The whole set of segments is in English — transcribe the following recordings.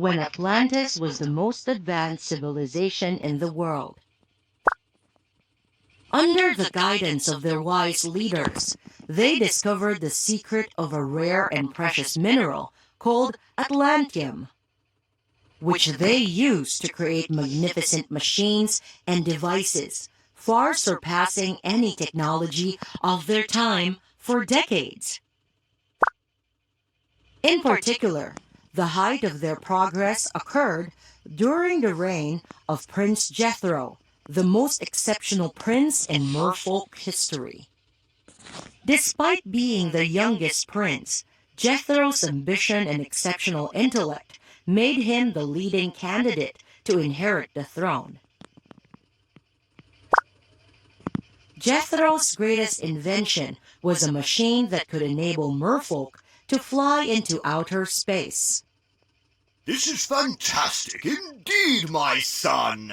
when Atlantis was the most advanced civilization in the world. Under the guidance of their wise leaders, they discovered the secret of a rare and precious mineral called Atlantium, which they used to create magnificent machines and devices, far surpassing any technology of their time for decades. In particular, the height of their progress occurred during the reign of Prince Jethro, the most exceptional prince in Merfolk history. Despite being the youngest prince, Jethro's ambition and exceptional intellect made him the leading candidate to inherit the throne. Jethro's greatest invention was a machine that could enable merfolk to fly into outer space. This is fantastic indeed, my son!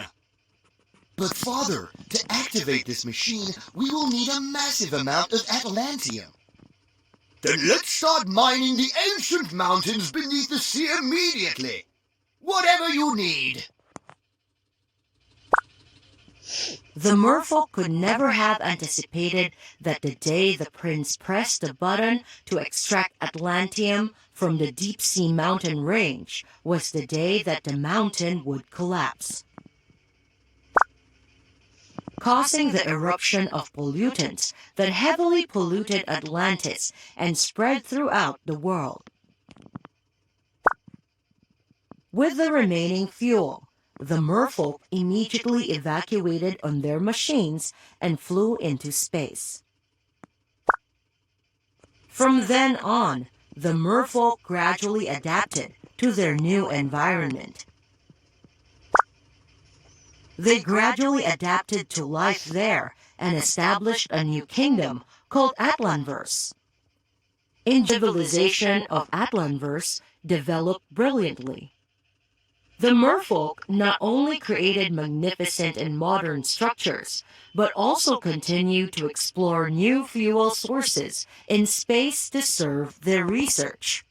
But father, to activate this machine, we will need a massive amount of Atlantium. Then let's start mining the ancient mountains beneath the sea immediately. Whatever you need. The merfolk could never have anticipated that the day the prince pressed the button to extract Atlantium from the deep-sea mountain range was the day that the mountain would collapse, causing the eruption of pollutants that heavily polluted Atlantis and spread throughout the world. With the remaining fuel, the merfolk immediately evacuated on their machines and flew into space. From then on, the merfolk gradually adapted to their new environment. They gradually adapted to life there and established a new kingdom called Atlanverse. In civilization of Atlanverse developed brilliantly. The merfolk not only created magnificent and modern structures, but also continued to explore new fuel sources in space to serve their research.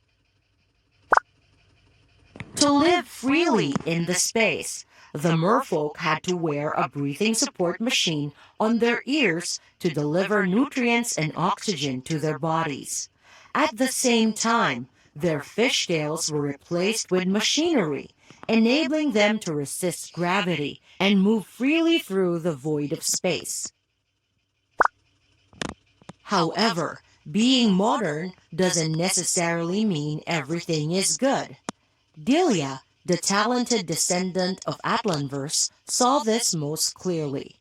To live freely in the space, the merfolk had to wear a breathing support machine on their ears to deliver nutrients and oxygen to their bodies. At the same time, their fishtails were replaced with machinery, enabling them to resist gravity and move freely through the void of space. However, being modern doesn't necessarily mean everything is good. Delia, the talented descendant of Atlanverse, saw this most clearly.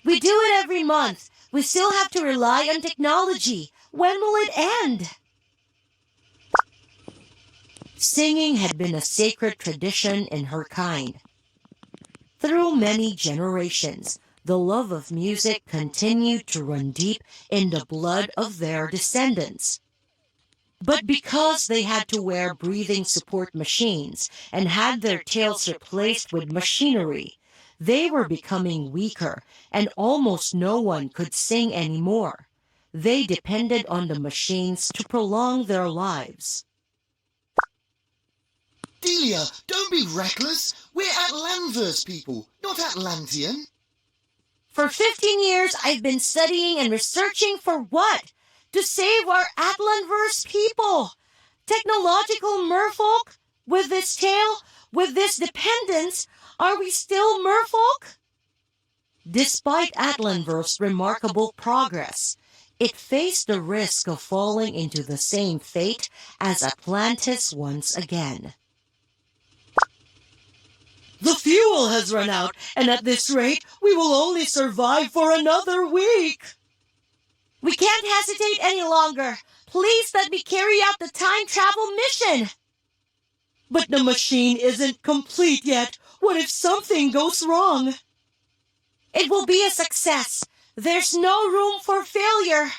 We do it every month. We still have to rely on technology. When will it end? Singing had been a sacred tradition in her kind. Through many generations, the love of music continued to run deep in the blood of their descendants. But because they had to wear breathing support machines and had their tails replaced with machinery, they were becoming weaker and almost no one could sing anymore. They depended on the machines to prolong their lives. Delia, don't be reckless. We're Atlanverse people, not Atlantian. For 15 years, I've been studying and researching for what? To save our Atlanverse people. Technological merfolk? With this tale, with this dependence, are we still merfolk? Despite Atlanverse's remarkable progress, it faced the risk of falling into the same fate as Atlantis once again. The fuel has run out, and at this rate, we will only survive for another week. We can't hesitate any longer. Please let me carry out the time travel mission. But the machine isn't complete yet. What if something goes wrong? It will be a success. There's no room for failure.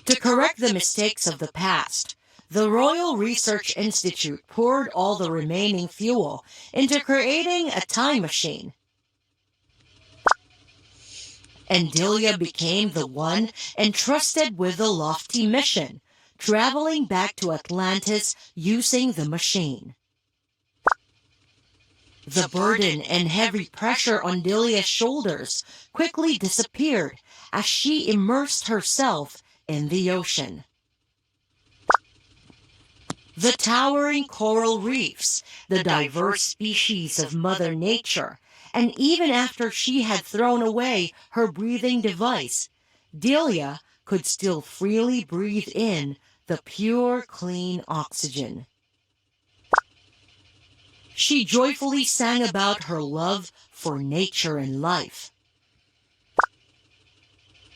To correct the mistakes of the past, the Royal Research Institute poured all the remaining fuel into creating a time machine. And Delia became the one entrusted with the lofty mission traveling back to Atlantis using the machine. The burden and heavy pressure on Delia's shoulders quickly disappeared as she immersed herself in the ocean. The towering coral reefs, the diverse species of Mother Nature, and even after she had thrown away her breathing device, Delia could still freely breathe in the pure, clean oxygen. She joyfully sang about her love for nature and life.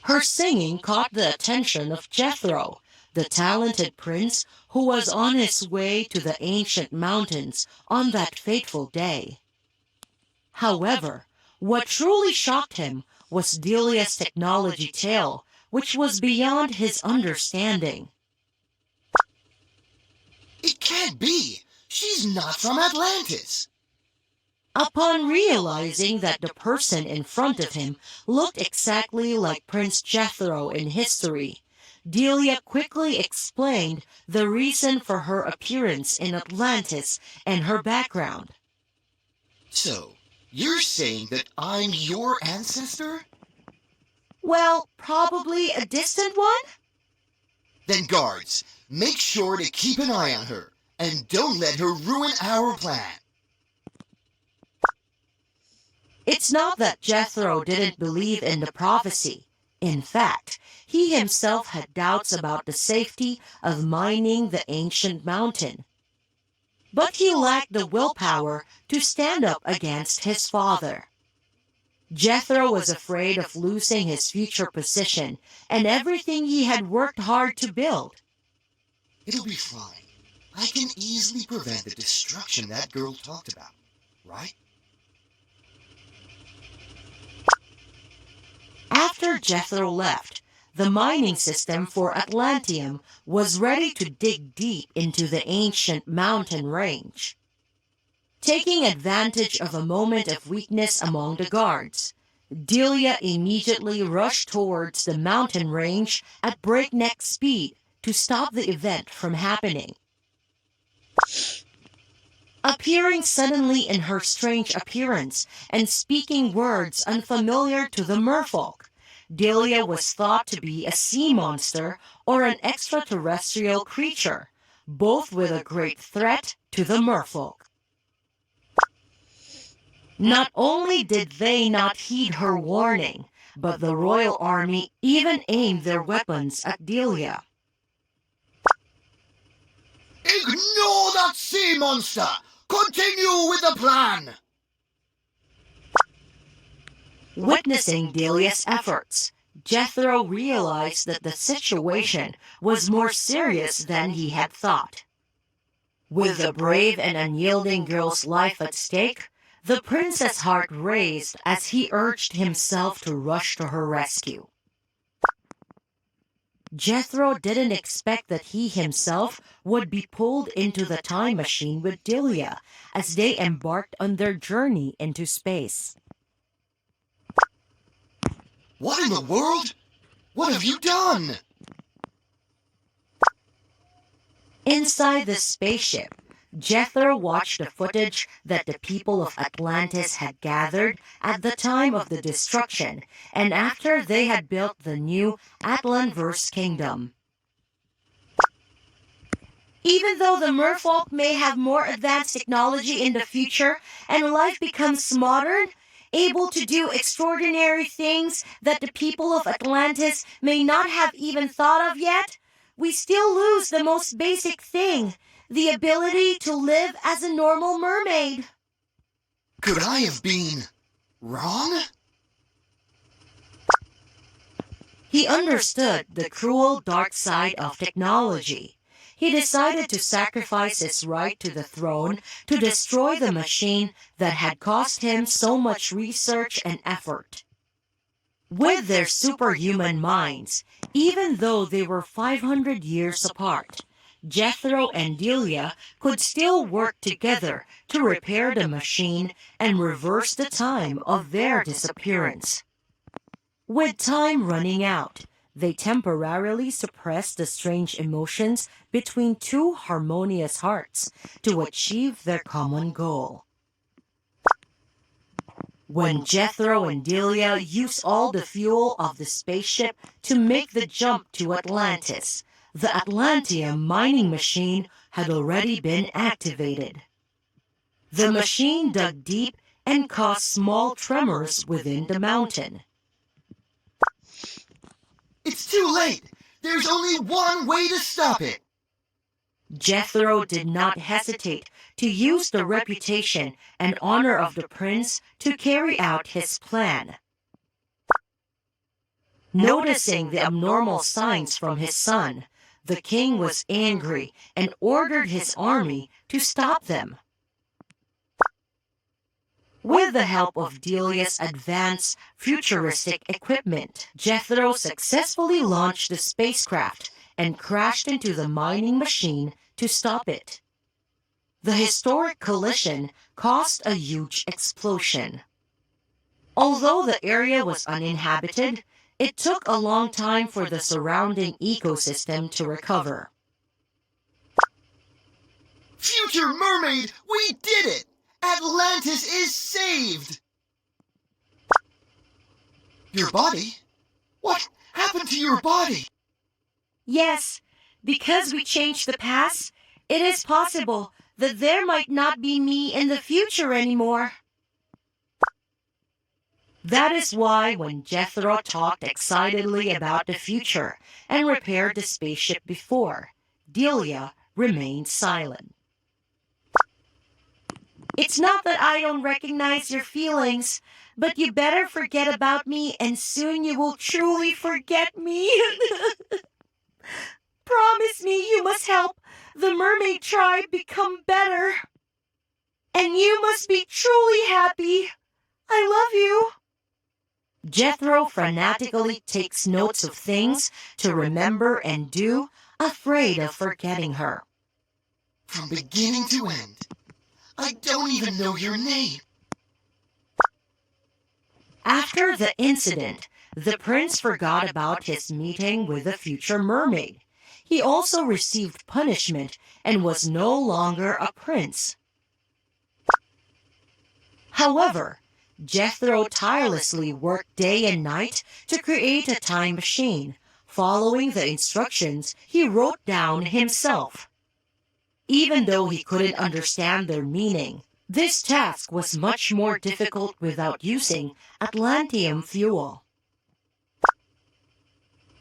Her singing caught the attention of Jethro, the talented prince who was on his way to the ancient mountains on that fateful day. However, what truly shocked him was Delia's technology tale, which was beyond his understanding. It can't be! She's not from Atlantis! Upon realizing that the person in front of him looked exactly like Prince Jethro in history, Delia quickly explained the reason for her appearance in Atlantis and her background. So, you're saying that I'm your ancestor? Well, probably a distant one? Then guards, make sure to keep an eye on her, and don't let her ruin our plan. It's not that Jethro didn't believe in the prophecy. In fact, he himself had doubts about the safety of mining the ancient mountain. But he lacked the willpower to stand up against his father. Jethro was afraid of losing his future position and everything he had worked hard to build. It'll be fine. I can easily prevent the destruction that girl talked about, right? After Jethro left, the mining system for Atlantium was ready to dig deep into the ancient mountain range. Taking advantage of a moment of weakness among the guards, Delia immediately rushed towards the mountain range at breakneck speed to stop the event from happening. Appearing suddenly in her strange appearance and speaking words unfamiliar to the Merfolk, Delia was thought to be a sea monster or an extraterrestrial creature, both with a great threat to the Merfolk. Not only did they not heed her warning, but the royal army even aimed their weapons at Delia. Ignore that sea monster! Continue with the plan! Witnessing Delia's efforts, Jethro realized that the situation was more serious than he had thought. With the brave and unyielding girl's life at stake, the prince's heart raced as he urged himself to rush to her rescue. Jethro didn't expect that he himself would be pulled into the time machine with Delia as they embarked on their journey into space. What in the world? What have you done? Inside the spaceship, Jethro watched the footage that the people of Atlantis had gathered at the time of the destruction and after they had built the new Atlanverse kingdom. Even though the Merfolk may have more advanced technology in the future and life becomes modern, able to do extraordinary things that the people of Atlantis may not have even thought of yet, we still lose the most basic thing, the ability to live as a normal mermaid. Could I have been wrong? He understood the cruel dark side of technology. He decided to sacrifice his right to the throne to destroy the machine that had cost him so much research and effort. With their superhuman minds, even though they were 500 years apart, Jethro and Delia could still work together to repair the machine and reverse the time of their disappearance. With time running out, They temporarily suppress the strange emotions between two harmonious hearts to achieve their common goal. When Jethro and Delia use all the fuel of the spaceship to make the jump to Atlantis, the Atlantium mining machine had already been activated. The machine dug deep and caused small tremors within the mountain. It's too late! There's only one way to stop it! Jethro did not hesitate to use the reputation and honor of the prince to carry out his plan. Noticing the abnormal signs from his son, the king was angry and ordered his army to stop them. With the help of Delia's advanced futuristic equipment, Jethro successfully launched the spacecraft and crashed into the mining machine to stop it. The historic collision caused a huge explosion. Although the area was uninhabited, it took a long time for the surrounding ecosystem to recover. Future mermaid, we did it! Atlantis is saved! Your body? What happened to your body? Yes, because we changed the past, it is possible that there might not be me in the future anymore. That is why when Jethro talked excitedly about the future and repaired the spaceship before, Delia remained silent. It's not that I don't recognize your feelings, but you better forget about me and soon you will truly forget me. Promise me you must help the mermaid tribe become better. And you must be truly happy. I love you. Jethro frantically takes notes of things to remember and do, afraid of forgetting her. From beginning to end, I don't even know your name. After the incident, the prince forgot about his meeting with the future mermaid. He also received punishment and was no longer a prince. However, Jethro tirelessly worked day and night to create a time machine, following the instructions he wrote down himself. Even though he couldn't understand their meaning, this task was much more difficult without using Atlantium fuel.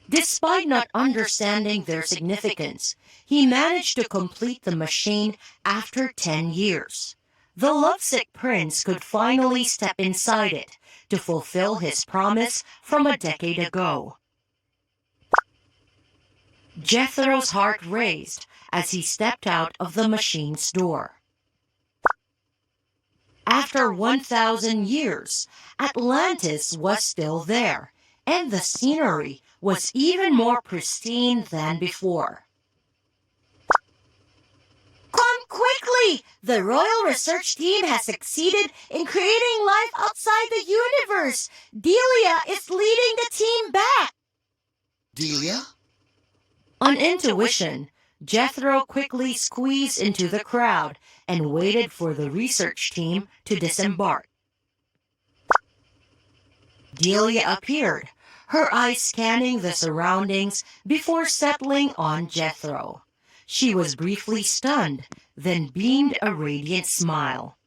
Despite not understanding their significance, he managed to complete the machine after 10 years. The lovesick prince could finally step inside it to fulfill his promise from a decade ago. Jethro's heart raced as he stepped out of the machine's door. After 1,000 years, Atlantis was still there, and the scenery was even more pristine than before. Come quickly! The Royal Research Team has succeeded in creating life outside the universe. Delia is leading the team back. Delia? On intuition, Jethro quickly squeezed into the crowd and waited for the research team to disembark. Delia appeared, her eyes scanning the surroundings before settling on Jethro. She was briefly stunned, then beamed a radiant smile.